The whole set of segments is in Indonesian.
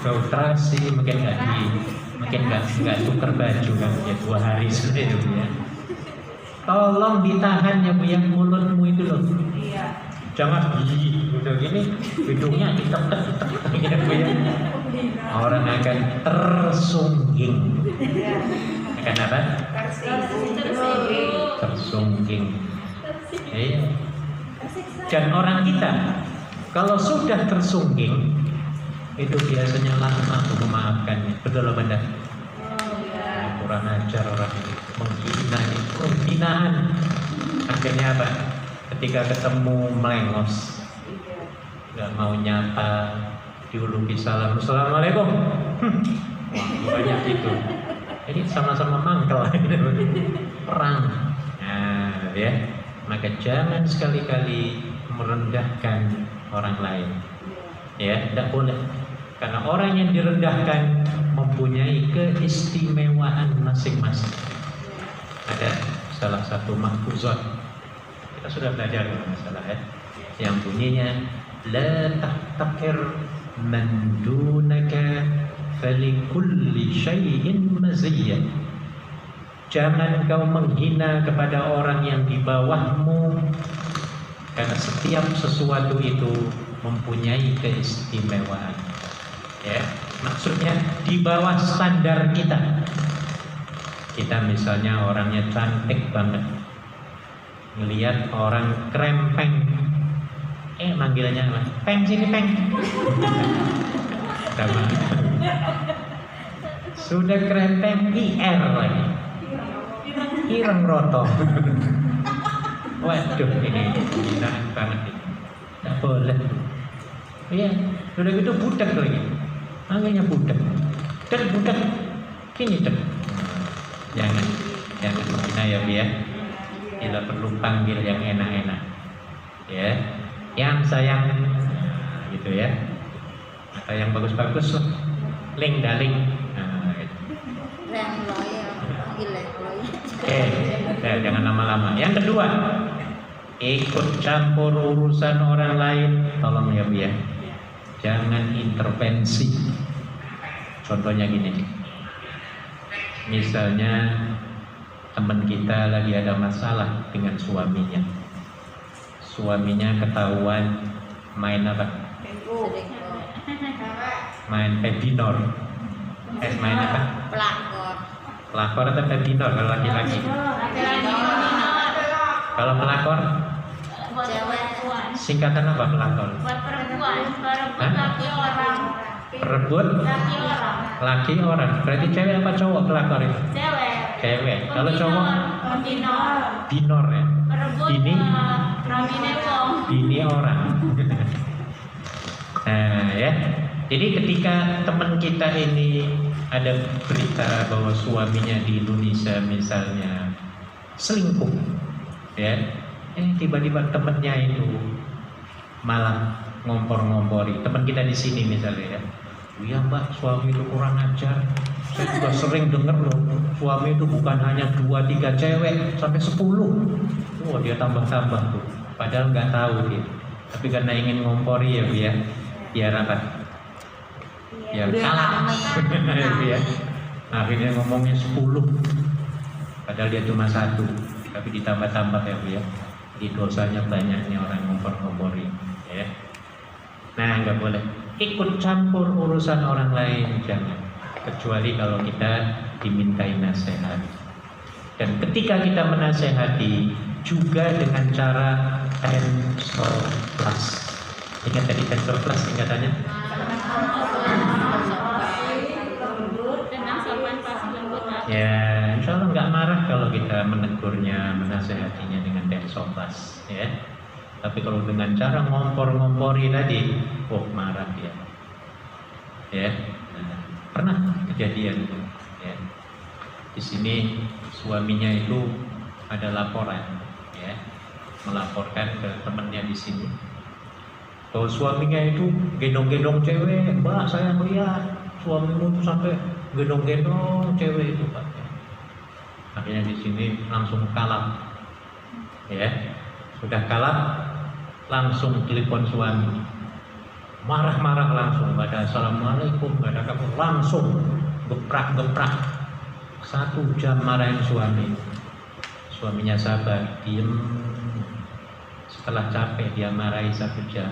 frustrasi, mungkin nggak tuker baju kan ya 2 hari sudah itu ya. Tolong ditahan ya Bu ya, mulutmu itu loh. Jangan udah gini hidungnya ditek-tek ya Bu ya. Orang akan tersungging. Akan apa? Tersungging. Iya. Dan orang kita kalau sudah tersungging itu biasanya lama untuk memaafkannya. Betul apa enggak? Kurang ajar orang ini, penghinaan. Akhirnya apa? Ketika ketemu melengos, nggak mau nyapa, diulupi salam, assalamualaikum. Banyak gitu. Jadi sama-sama mangkel, perang. Nah, ya. Maka jangan sekali-kali merendahkan orang lain. Ya, tidak boleh. Karena orang yang direndahkan mempunyai keistimewaan masing-masing. Ada salah satu mahfuzat, kita sudah belajar masalah ya, yang bunyinya la tahtakir man dunaka falikulli syai'in maziyya. Jangan kau menghina kepada orang yang di bawahmu, karena setiap sesuatu itu mempunyai keistimewaan. Ya, maksudnya di bawah standar kita. Kita misalnya orangnya cantik banget, ngelihat orang krempeng, manggilannya apa? Peng sini peng. Sudah krempeng IR lagi, ireng roto. Waduh, ini hinaan banget ini. Tidak boleh. Iya, sudah gitu budak lagi. Makanya budak. Dan budak gini dek. Jangan menghina ya Bu ya. Kita perlu panggil yang enak-enak. Ya, yang sayang gitu ya. Atau yang bagus-bagus lah. Ling daling. Nah, gitu. Jangan lama-lama. Yang kedua, ikut campur urusan orang lain, tolong ya Bu ya. Jangan intervensi. Contohnya gini, misalnya teman kita lagi ada masalah dengan suaminya. Suaminya ketahuan main apa? Main pedinor. Main apa? Pelakor atau pedinor kalau laki-laki? Kalau pelakor? Singkatan apa pelakor? Perebut laki orang. Berarti cewek apa cowok pelakor itu? Cewek. Kalau cowok? Dinor ya. Bini orang. Nah ya. Jadi ketika teman kita ini ada berita bahwa suaminya di Indonesia misalnya selingkuh, ya, tiba-tiba temannya itu malah ngompor-ngompori. Teman kita di sini misalnya ya, iya Mbak, suami itu kurang ajar. Saya juga sering dengar loh, suami itu bukan hanya 2-3 cewek sampai 10. Wah, dia tambah-tambah tuh. Padahal nggak tahu dia. Tapi karena ingin ngompori ya Bu ya, biar apa? Ya kalah. Ya. Akhirnya ngomongnya 10. Padahal dia cuma 1. Tapi ditambah-tambah ya Bu ya. Di dosanya banyaknya orang ngompor-ngompori ya. Nah, nggak boleh ikut campur urusan orang lain, jangan. Kecuali kalau kita dimintai nasihat. Dan ketika kita menasehati juga dengan cara tensor plus. Ingat tadi tensor plus tingkatannya? Ya, insya Allah nggak marah kalau kita menegurnya, menasehatinya dengan tensor plus, ya. Tapi kalau dengan cara ngompor-ngompori tadi, marah dia. Ya, pernah kejadian itu. Ya. Di sini suaminya itu ada laporan, ya, melaporkan ke temannya di sini. Kalau suaminya itu gendong-gendong cewek, Mbak saya melihat suamimu itu sampai gendong-gendong cewek itu Pak. Akhirnya di sini langsung kalap, ya, sudah kalap, langsung telepon suami, marah-marah langsung pada assalamualaikum nggak ada kapok, langsung geprak. 1 jam marahin suami. Suaminya sabar, diem. Setelah capek dia marahi 1 jam.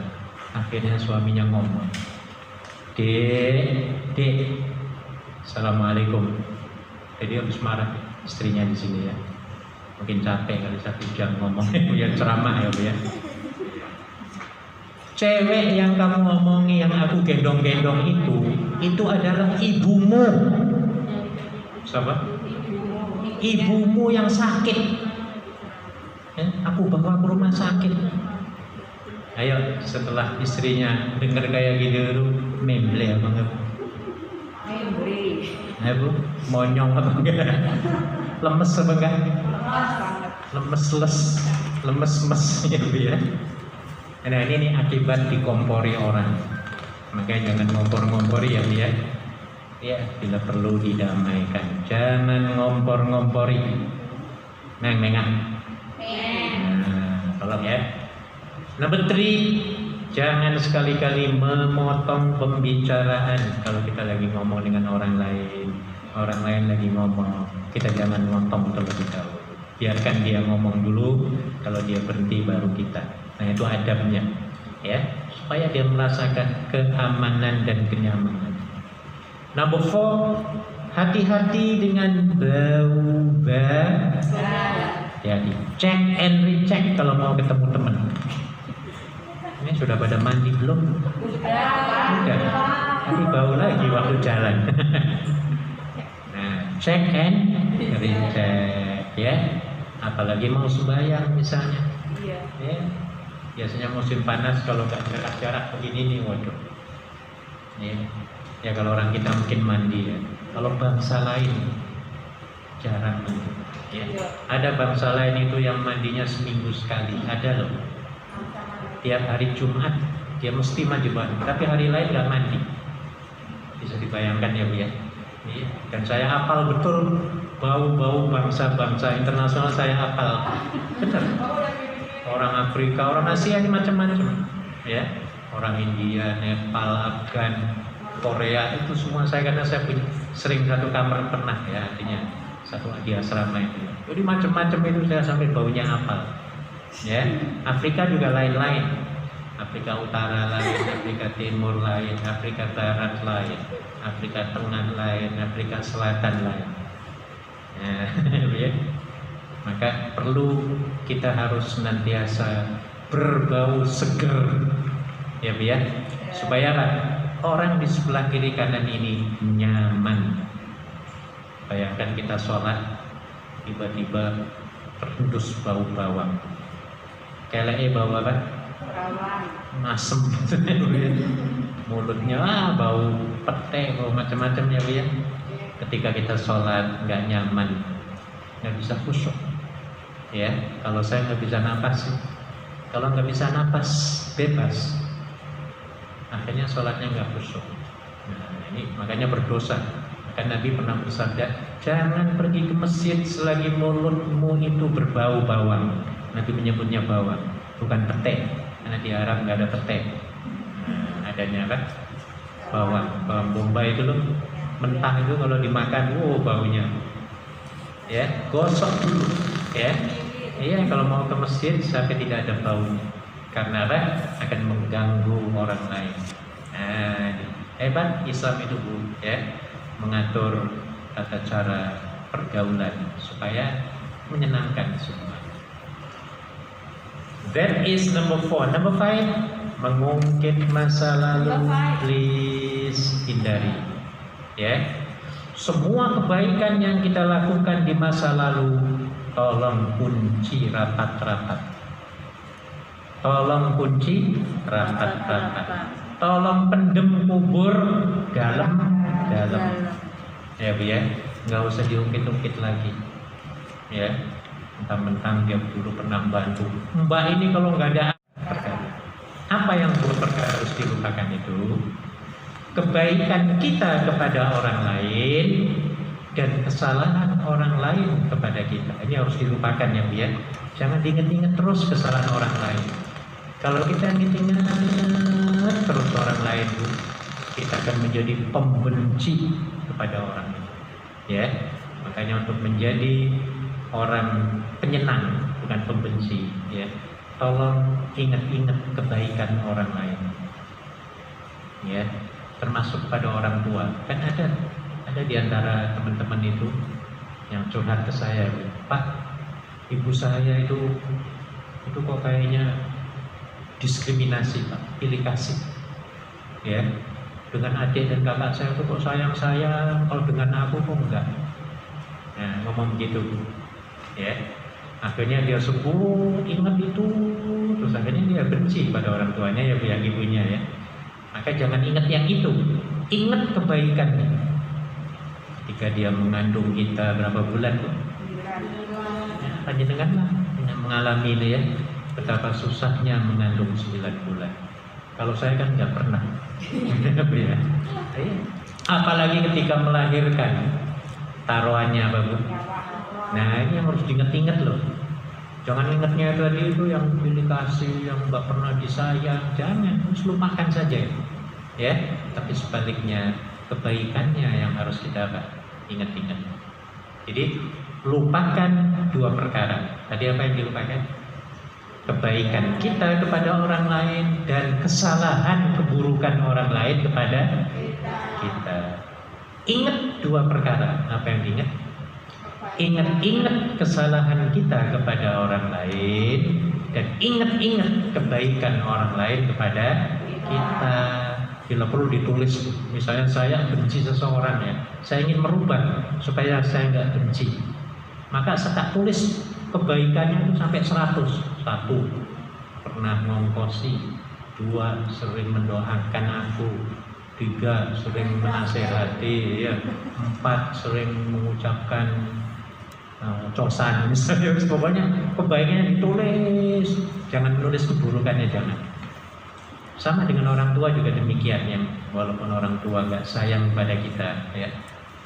Akhirnya suaminya ngomong, Dek, Assalamualaikum. Jadi habis marah istrinya di sini ya. Mungkin capek kali 1 jam ngomongnya, ya ceramah ya Bu ya. Cewek yang kamu ngomongi, yang aku gendong-gendong itu adalah ibumu. Siapa? Ibumu yang sakit. Aku bawa ke rumah sakit. Ayo, setelah istrinya dengar kayak gitu, memble apa enggak? Memble. Ayo Bu, monyong apa enggak? Lemes apa enggak? Lemes ya Bu ya. Nah ini akibat dikompori orang. Makanya jangan ngompor-ngompori ya Bu ya. Ya, bila perlu didamaikan. Jangan ngompor-ngompori. Mengah. Tolong ya. Number 3, jangan sekali-kali memotong pembicaraan kalau kita lagi ngomong dengan orang lain lagi ngomong, kita jangan motong terlebih dahulu. Biarkan dia ngomong dulu, kalau dia berhenti baru kita. Nah itu adabnya, ya, supaya dia merasakan keamanan dan kenyamanan. Number 4, hati-hati dengan bau badan. Jadi check and recheck kalau mau ketemu teman. Ini sudah pada mandi belum? Udah. Tapi bau lagi waktu jalan. Nah, check and recheck ya. Apalagi mau sembahyang misalnya. Ya. Biasanya musim panas kalau nggak jarak begini nih, waduh. Ya kalau orang kita mungkin mandi ya. Kalau bangsa lain jarang mandi. Ya. Ada bangsa lain itu yang mandinya seminggu sekali, ada loh. Tiap hari Jumat dia mesti mandi bareng, tapi hari lain nggak mandi. Bisa dibayangkan ya Bu ya. Iya. Dan saya hafal betul bau-bau bangsa-bangsa internasional, saya hafal. Benar. Orang Afrika, orang Asia ini macam-macam. Ya. Orang India, Nepal, Afgan, Korea itu semua karena saya sering satu kamar pernah ya, artinya satu di asrama itu. Jadi macam-macam itu saya sampai baunya hafal. Ya, Afrika juga lain-lain. Afrika Utara lain, Afrika Timur lain, Afrika Barat lain, Afrika Tengah lain, Afrika Selatan lain. Ya. Maka perlu kita harus senantiasa berbau seger, ya Bu ya, supaya orang di sebelah kiri kanan ini nyaman. Bayangkan kita sholat, tiba-tiba terhembus bau bawang. Keleknya bau apa? Bawang. Masem. Mulutnya bau pete, bau macam-macam ya Bu ya. Ketika kita sholat nggak nyaman, nggak bisa khusyuk. Ya, kalau saya nggak bisa napas sih. Kalau nggak bisa napas bebas, akhirnya sholatnya nggak khusyuk. Nah, ini makanya berdosa. Maka Nabi pernah bersabda, jangan pergi ke masjid selagi mulutmu itu berbau bawang. Nabi menyebutnya bawang, bukan pete, karena di Arab nggak ada pete. Nah, adanya apa? Bawang bombay itu loh, mentah itu kalau dimakan, baunya. Ya, gosok dulu, ya. Iya, kalau mau ke masjid sampai tidak ada baunya. Karena apa? Akan mengganggu orang lain. Nah, hebat Islam itu Bu, ya, mengatur tata cara pergaulan supaya menyenangkan semua. That is number 4. Number 5, mengungkit masa lalu, please hindari. Ya, semua kebaikan yang kita lakukan di masa lalu, tolong kunci rapat-rapat. Tolong kunci rapat-rapat. Tolong pendem kubur dalam-dalam. Ya Bu ya, nggak usah diungkit-ungkit lagi. Ya, mentang-mentang dia dulu pernah bantu Mbak ini, kalau nggak ada apa yang perkara harus dilupakan itu kebaikan kita kepada orang lain dan kesalahan orang lain kepada kita. Ini harus dilupakan ya Bu ya. Jangan diingat-ingat terus kesalahan orang lain. Kalau kita ingat-ingat terus orang lain Bu, kita akan menjadi pembenci kepada orang itu. Ya, makanya untuk menjadi orang penyenang bukan pembenci, ya. Tolong ingat-ingat kebaikan orang lain. Ya, termasuk pada orang tua. Kan ada di antara teman-teman itu yang curhat ke saya, Pak, ibu saya itu kok kayaknya diskriminasi, Pak, pilih kasih. Ya, dengan adik dan kakak saya itu kok sayang-sayang, kalau dengan aku kok enggak. Nah, ngomong gitu, ya. Akhirnya dia sembuh, ingat itu, terus akhirnya dia benci pada orang tuanya, ya pihak ibunya, ya. Maka jangan ingat yang itu, ingat kebaikannya. Ketika dia mengandung kita berapa bulan, Bu? Ya, panjenenganlah yang mengalami ini, ya, betapa susahnya mengandung 9 bulan. Kalau saya kan nggak pernah. Ya. Apalagi ketika melahirkan, taruhannya apa, Bu? Nah, ini yang harus diingat-ingat loh. Jangan ingatnya tadi itu yang pilih kasih, yang nggak pernah disayang. Jangan, harus lupakan saja. Ya, tapi sebaliknya kebaikannya yang harus kita ingat-ingat. Jadi lupakan 2 perkara. Tadi apa yang dilupakan? Kebaikan kita kepada orang lain dan kesalahan keburukan orang lain kepada kita. Ingat 2 perkara. Apa yang diingat? Ingat-ingat kesalahan kita kepada orang lain dan ingat-ingat kebaikan orang lain kepada kita. Bila perlu ditulis, misalnya saya benci seseorang, ya, saya ingin merubah supaya saya nggak benci, maka saya tulis kebaikannya itu sampai 100. 1, pernah ngongkosi. 2, sering mendoakan aku. 3, sering menasehati, ya. 4, sering mengucapkan cosan, misalnya. Pokoknya kebaikannya ditulis, jangan menulis keburukannya, jangan. Sama dengan orang tua juga demikian, ya. Walaupun orang tua nggak sayang pada kita, ya,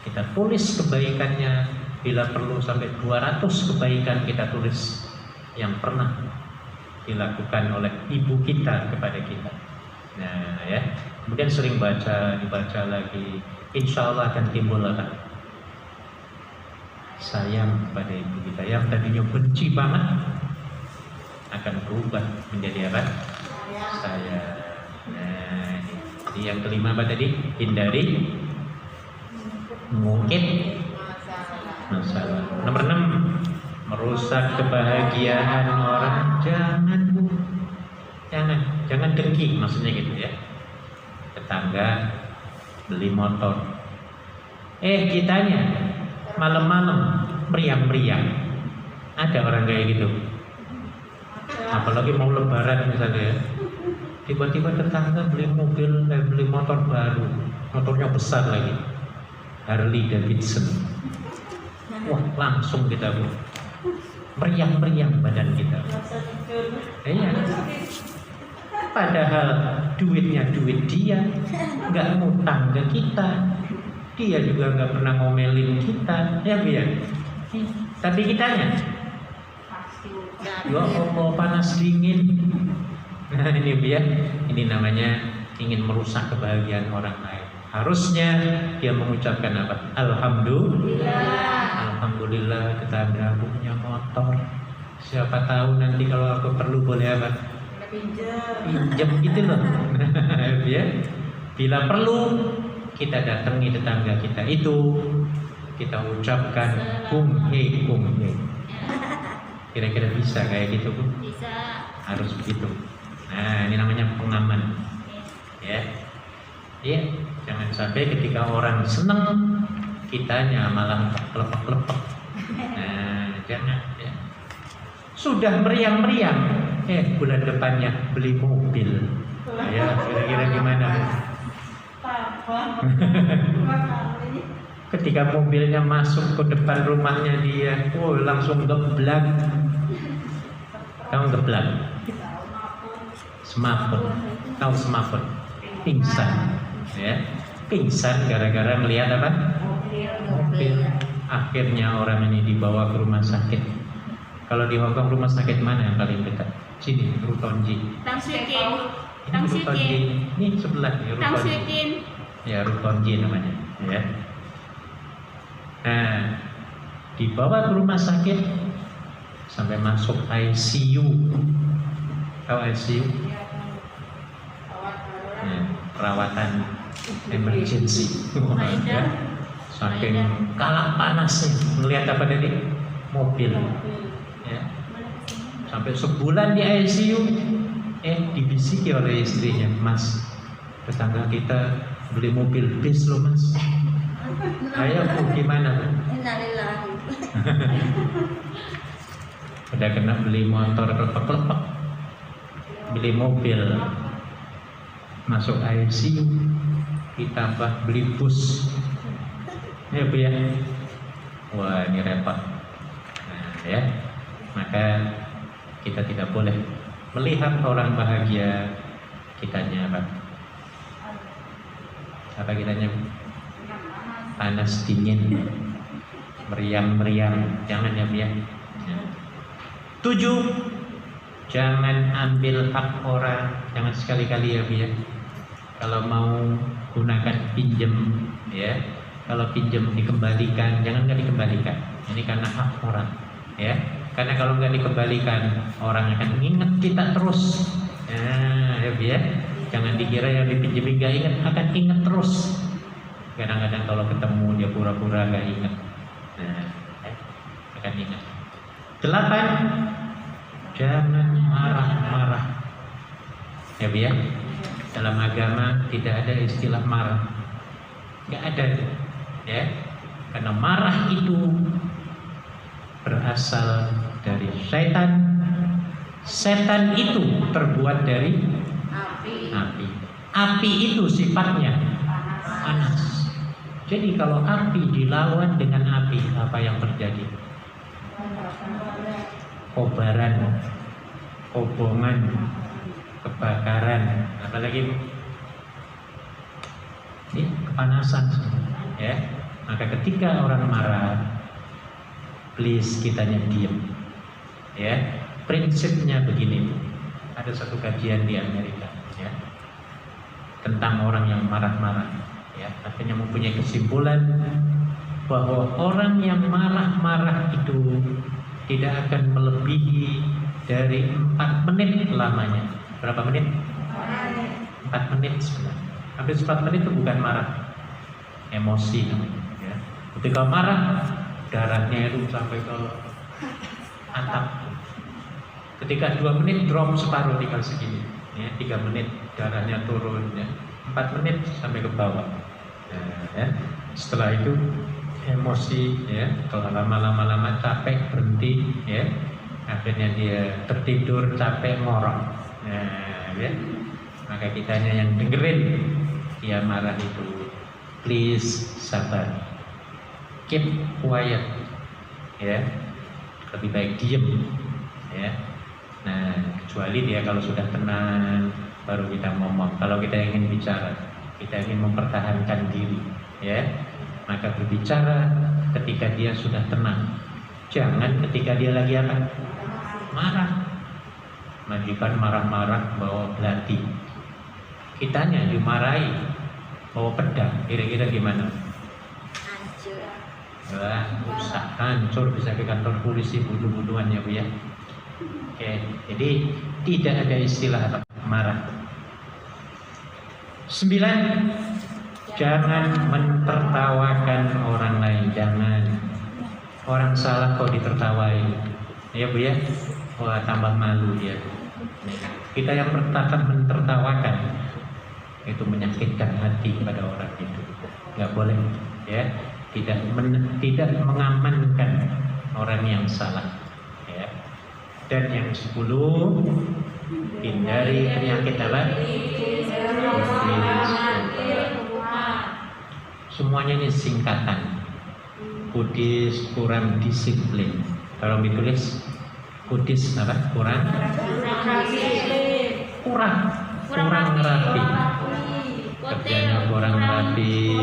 kita tulis kebaikannya. Bila perlu sampai 200 kebaikan kita tulis yang pernah dilakukan oleh ibu kita kepada kita. Nah, ya, kemudian sering dibaca lagi, insya Allah akan timbul apa? Sayang kepada ibu kita. Yang tadinya benci banget akan berubah menjadi apa? Sayang. Nah, jadi yang kelima apa tadi? Hindari mungkin masalah. Nomor 6, merusak kebahagiaan orang. Jangan dengki, maksudnya gitu, ya. Tetangga beli motor, kitanya malam-malam meriang-meriang. Ada orang kayak gitu. Apalagi mau lebaran misalnya, tiba-tiba tetangga beli motor baru, motornya besar lagi, Harley Davidson. Wah, langsung kita meriang-meriang badan kita. Iya. Padahal duitnya duit dia, nggak ngutang ke kita. Dia juga nggak pernah ngomelin kita, ya biar. Tapi kitanya, ya Allah, panas dingin. Nah, ini biar, ini namanya ingin merusak kebahagiaan orang lain. Harusnya dia mengucapkan apa? Alhamdulillah, tetangga aku punya motor. Siapa tahu nanti kalau aku perlu boleh apa? Pinjam gitu loh. Ya. Bila perlu, kita datangi tetangga kita itu, kita ucapkan kumhe. Kira-kira bisa kayak gitu, Bu? Bisa. Harus begitu. Nah, ini namanya pengaman. Ya. Ya, jangan sampai ketika orang senang, kitanya malah lepek-lepek. Nah, jangan, ya. Sudah meriang-meriang, bulan depannya beli mobil. Ya, kira-kira gimana? Ketika mobilnya masuk ke depan rumahnya dia, langsung geblak. Tahu geblak? Smartphone. Tahu smartphone? Pingsan. Ya, pingsan gara-gara melihat apa? Mobil. Akhirnya orang ini dibawa ke rumah sakit. Kalau di Hongkong rumah sakit mana yang paling dekat? Sini, Rutonji. Tang Sui Kin. Ini Rutonji. Ini sebelah nih, Rutonji. ya Rukonji namanya, ya. Nah, dibawa ke rumah sakit sampai masuk ICU. Tahu ICU? Ya, perawatan emergency. Ya. Saking kalah panasnya melihat apa tadi? Mobil. Ya. Sampai sebulan di ICU, dibisiki oleh istrinya, Mas, tetangga kita beli mobil bis loh Mas. Ayo gimana? Udah kena beli motor kelepek-kelepek, beli mobil, masuk ICU, ditambah beli bus, ya Bu ya. Wah ini repot. Nah, ya, maka kita tidak boleh melihat orang bahagia, kitanya apa kitanya panas dingin, meriang-meriang, jangan ya Bu ya. 7, jangan ambil hak orang, jangan sekali-kali ya Bu ya. Kalau mau gunakan pinjem, ya, kalau pinjem dikembalikan, jangan nggak dikembalikan. Ini karena hak orang, ya. Karena kalau nggak dikembalikan, orang akan ingat kita terus. Nah, ya Bu ya. Jangan dikira yang dipinjemin nggak ingat, akan ingat terus. Kadang-kadang kalau ketemu dia pura-pura nggak ingat. Nah, akan ingat. 8, jangan marah-marah. Ya Bu ya. Dalam agama tidak ada istilah marah, nggak ada, ya. Karena marah itu berasal dari setan. Setan itu terbuat dari api. Api itu sifatnya panas. Jadi kalau api dilawan dengan api, apa yang terjadi? Kobaran, kobongan, kebakaran, apalagi Bu? Ini kepanasan, ya. Maka ketika orang marah, please kitanya diam, ya. Prinsipnya begini Bu. Ada satu kajian di Amerika, ya, tentang orang yang marah-marah, ya. Akhirnya mempunyai kesimpulan bahwa orang yang marah-marah itu tidak akan melebihi dari 4 menit lamanya. Berapa menit? 4 menit sebenarnya. Hampir 4 menit itu bukan marah, emosi namanya, ya. Ketika marah, darahnya itu sampai ke atap. Ketika 2 menit drop separuh, tinggal segini, ya. 3 menit darahnya turun, ya. 4 menit sampai ke bawah, ya. Setelah itu emosi, ya. Kalau lama-lama capek berhenti, ya. Akhirnya dia tertidur, capek, ngorok. Nah, ya. Maka kitanya yang dengerin dia marah itu, please sabar, keep quiet, ya. Lebih baik diem, ya. Nah, kecuali dia kalau sudah tenang baru kita ngomong. Kalau kita ingin bicara, kita ingin mempertahankan diri, ya, maka berbicara ketika dia sudah tenang. Jangan ketika dia lagi apa? Marah. Majikan marah-marah bawa belati, kitanya dimarahi bawa pedang, kira-kira gimana? Hancur. Wah, rusak, hancur, bisa ke kantor polisi, bunuh-bunuhan ya Bu ya. Oke, jadi tidak ada istilah marah. 9, jangan mentertawakan orang lain. Jangan. Orang salah kok ditertawai, ya Bu ya. Wah, tambah malu dia. Kita yang mentertawakan itu menyakitkan hati pada orang itu. Nggak boleh, ya. Tidak mengamankan orang yang salah, ya. Dan yang 10, hindari penyakit apa? Semuanya ini singkatan. Buddhis kurang disiplin. Kalau ditulis Buddhis apa? Kurang rapi. Kerjanya kurang rapi.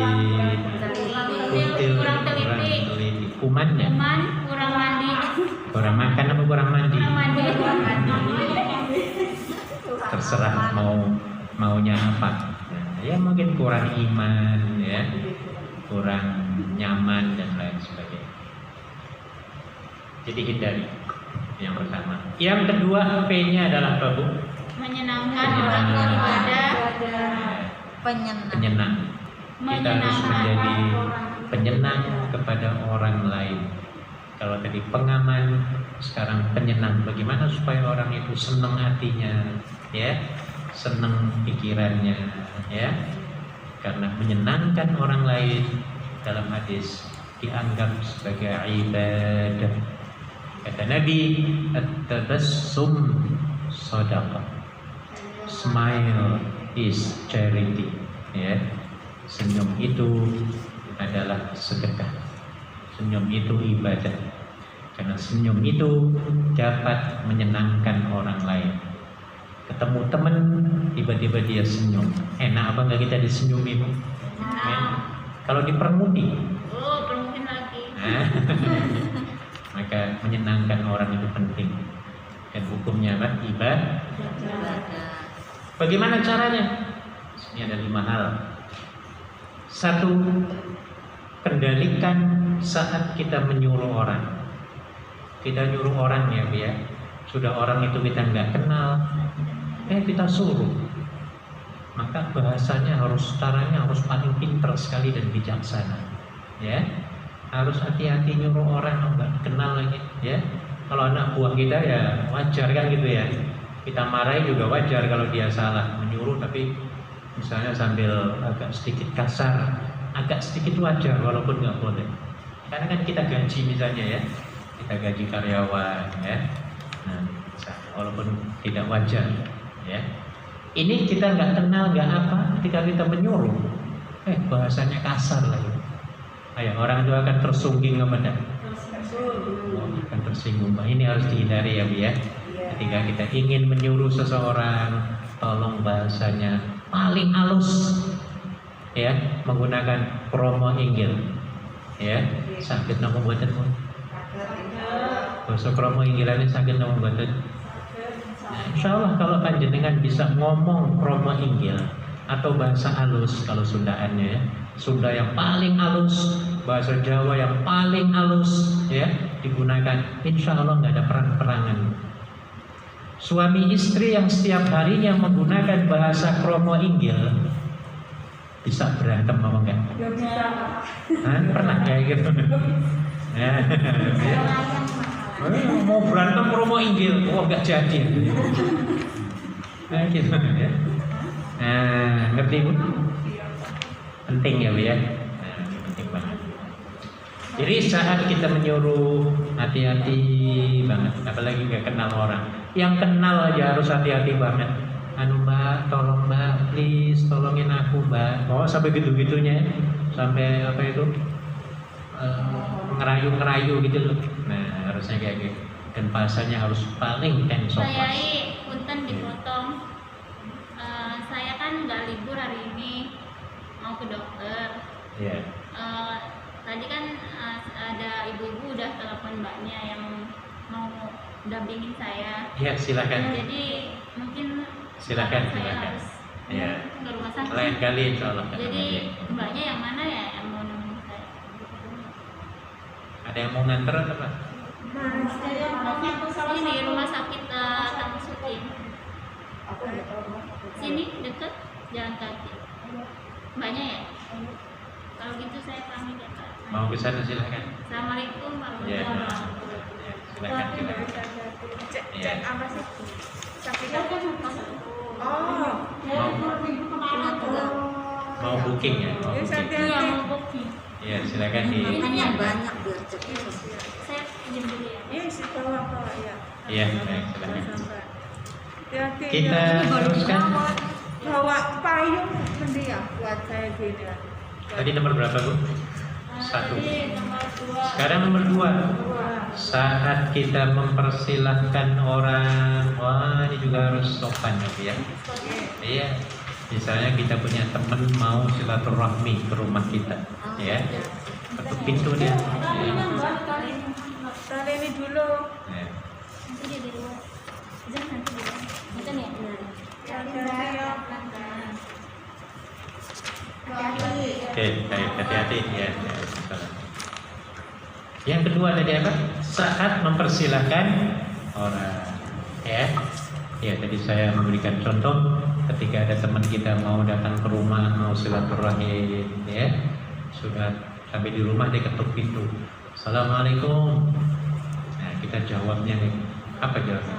Kutil kurang teliti. Kumannya? Kurang mandi. Kurang makan apa kurang mandi? Terserah maunya apa. Ya mungkin kurang iman, ya, kurang nyaman dan lain sebagainya. Jadi hindari yang pertama. Yang kedua P-nya adalah apa, Bu? Menyenangkan orang beribadah. Penyenang. Kita harus menjadi penyenang kepada orang lain. Kalau tadi pengaman, sekarang penyenang. Bagaimana supaya orang itu senang hatinya, ya, senang pikirannya, ya. Karena menyenangkan orang lain dalam hadis dianggap sebagai ibadah. Kata Nabi, at-tabassum shadaqah. Smile is charity, ya. Senyum itu adalah sedekah. Senyum itu ibadah. Karena senyum itu dapat menyenangkan orang lain. Ketemu teman, tiba-tiba dia senyum. Enak apa enggak kita disenyumin? Ya. Kalau dipermuti, permutin lagi. Maka menyenangkan orang itu penting. Dan hukumnya apa? Ibadah. Bagaimana caranya? Ini ada 5 hal. 1, kendalikan saat kita menyuruh orang. Kita nyuruh orang, ya, sudah orang itu kita nggak kenal, kita suruh. Maka bahasanya caranya harus paling pintar sekali dan bijaksana, ya. Harus hati-hati nyuruh orang nggak kenal lagi, ya. Kalau anak buah kita ya wajar kan gitu ya. Kita marahi juga wajar kalau dia salah menyuruh, tapi misalnya sambil agak sedikit kasar, agak sedikit wajar walaupun nggak boleh. Karena kan kita gaji misalnya, ya, kita gaji karyawan, ya. Nah, walaupun tidak wajar, ya. Ini kita nggak kenal, nggak apa, ketika kita menyuruh, bahasanya kasar lagi. Orang itu akan tersungging kepada, akan tersinggung. Ini harus dihindari, ya, Bu, ya. Ketika kita ingin menyuruh seseorang, tolong bahasanya paling halus, ya, menggunakan promo inggil, ya. Sakit nama buatan, Bu. Bahasa kromo inggilannya sakit nama buatan. Insya Allah kalau panjenengan bisa ngomong kromo inggil atau bahasa halus, kalau Sundaannya, ya, Sunda yang paling halus, bahasa Jawa yang paling halus, ya, digunakan, insya Allah nggak ada perang-perangan. Suami istri yang setiap harinya menggunakan bahasa kromo inggil bisa berantem apa enggak? Pernah kayak gitu? Ya. Mau berantem kromo inggil, enggak jadi. Gitu, ya. Ngerti, Bu? Penting, ya, Bu, ya. Ini penting banget. Jadi saat kita menyuruh, hati-hati banget, apalagi nggak kenal orang. Yang kenal aja harus hati-hati banget. Mbak, tolong Mbak, please tolongin aku Mbak. Sampai gitu-gitunya, sampai apa itu, ngerayu-ngerayu gitu loh. Nah, harusnya kayak gitu. Dan bahasanya harus paling sopan. Saya punten dipotong. Saya kan nggak libur hari ini, mau ke dokter. Iya. Tadi kan ada ibu-ibu udah telepon mbaknya yang mau dampingin saya. Iya, silakan. Jadi mungkin silakan. Harus ya. Ke rumah sakit. Lain kali insya Allah. Jadi mbaknya yang mana ya yang mau nemenin saya? Ada yang mau nganter atau apa? Ini rumah sakit Tamsukin. Sini deket jalan kaki. Mbaknya ya? Kalau gitu saya pamit ya Pak. Mau ke sana silakan. Assalamualaikum warahmatullahi wabarakatuh. Silakan. Cek apa sih? Sakit apa? Mau booking ya? Mau booking. Iya, mau booking. Iya, silakan di. Ini banyak biar cepat. Saya pinjam dulu ya. Iya, sih bawa ya. Iya, baik, silakan. Hati-hati. Kita teruskan. Bawa payung mending ya buat saya gini. Tadi nomor berapa, Bu? 1. Tadi nomor 2. Sekarang nomor 2. Saat kita mempersilahkan orang, ini juga harus sopan, ya. Iya. Misalnya kita punya teman mau silaturahmi ke rumah kita, ya. Ketuk pintu dia. Kali ini dulu. Ya. Nanti dia di luar. Jangan nanti di luar. Bukan ya? Hati-hati ya. Oke, baik, hati-hati ya. Yang kedua tadi apa? Saat mempersilahkan orang. Ya tadi saya memberikan contoh ketika ada teman kita mau datang ke rumah, mau silaturahim, ya sudah sampai di rumah dia ketuk pintu. Assalamualaikum. Nah kita jawabnya nih, apa jawabnya?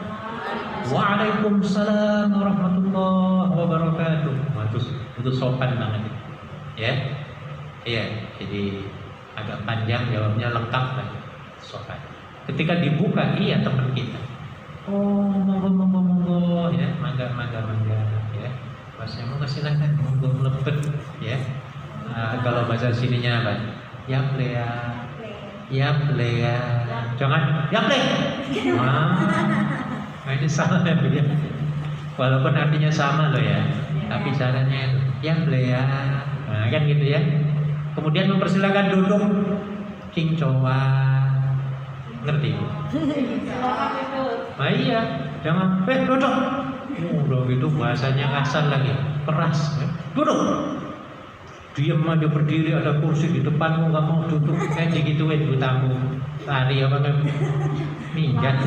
Waalaikumsalam warahmatullahi wabarakatuh. Wah, itu sopan banget, ya. Iya, jadi agak panjang jawabnya, lengkap kan, sopan. Ketika dibuka, iya teman kita. Oh, monggo, ya, mangga, ya. Bahasa monggo silakan, monggo melepet, ya. Kalau bahasa sininya apa? Yap lea, jangan yap le. Nah, ini salah ya, walaupun artinya sama loh ya, tapi caranya itu yap lea, nah kan gitu ya. Kemudian mempersilakan duduk, cincowa, ngerti? Nah iya, jangan duduk. Udah gitu bahasanya kasar lagi, keras. Duduk. Diam aja berdiri, ada kursi di depanmu, nggak mau duduk, kayak digituin bu tamu. Lari apa kan? Minggat.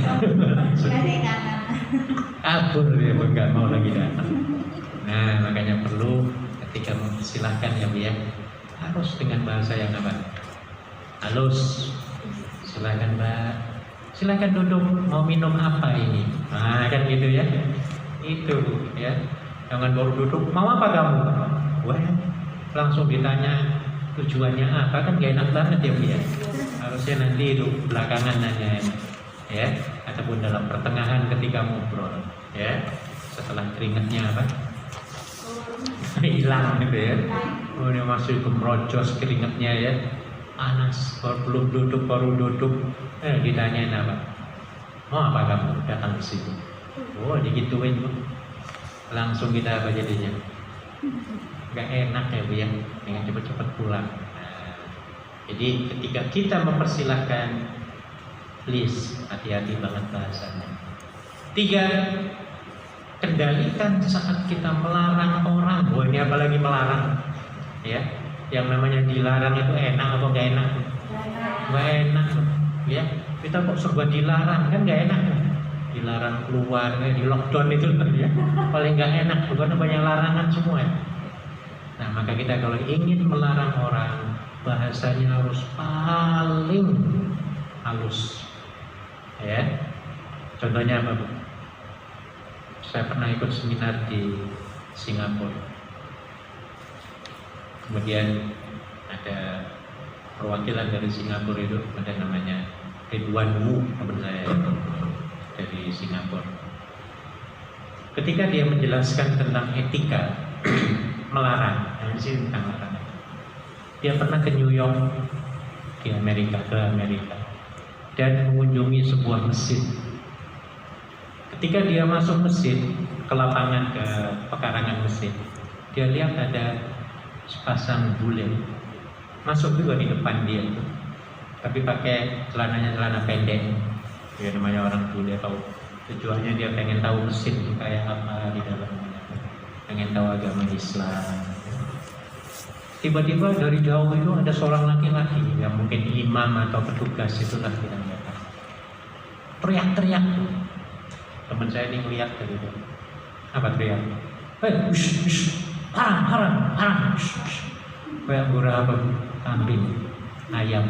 Kabur dia, nggak mau lagi datang. Nah makanya perlu ketika mempersilahkan ya bu ya, harus dengan bahasa yang apa? Halus. Silakan mbak, silakan duduk, mau minum apa ini? Nah kan gitu ya, itu ya, jangan baru duduk, mau apa kamu? Wah, langsung ditanya tujuannya apa, kan gak enak banget ya bu ya. Harusnya nanti itu belakangan nanya ya, ataupun dalam pertengahan ketika ngobrol ya, setelah keringatnya apa hilang gitu ya. Oh ini masih kemerocos keringatnya ya, panas, baru duduk, ditanyain apa? Mau apa kamu datang ke situ? Oh digituin bu, langsung kita apa jadinya? Gak enak ya bu ya, dengan cepet-cepet pulang. Nah, jadi ketika kita mempersilahkan, please hati-hati banget bahasanya. 3, kendalikan saat kita melarang orang. Oh ini apalagi melarang, ya. Yang namanya dilarang itu enak atau gak enak? Gak enak, ya. Kita kok serba dilarang, kan gak enak. Dilarang keluar, di lockdown itu ya. Paling gak enak, bukan banyak larangan semua ya. Nah maka kita kalau ingin melarang orang, bahasanya harus paling halus, ya. Contohnya apa bu? Saya pernah ikut seminar di Singapura. Kemudian ada perwakilan dari Singapura itu, ada namanya Ridwan Wu, teman saya dari Singapura. Ketika dia menjelaskan tentang etika melarang, yang sih tentang melarang. Dia pernah ke New York di Amerika, dan mengunjungi sebuah masjid. Ketika dia masuk masjid, ke lapangan, ke pekarangan masjid, dia lihat ada sepasang bule masuk juga di depan dia, tapi pakai celana pendek. Dia namanya orang bule, tahu tujuannya dia pengen tahu masjid itu kayak apa di dalamnya. Pengen tahu agama Islam. Tiba-tiba dari jauh itu ada seorang laki-laki yang mungkin imam atau petugas, itulah kita lihat. Teriak-teriak. Teman saya ini ngeliat dari itu. Apa teriak? Haram. Kayak berapa kambing, ayam.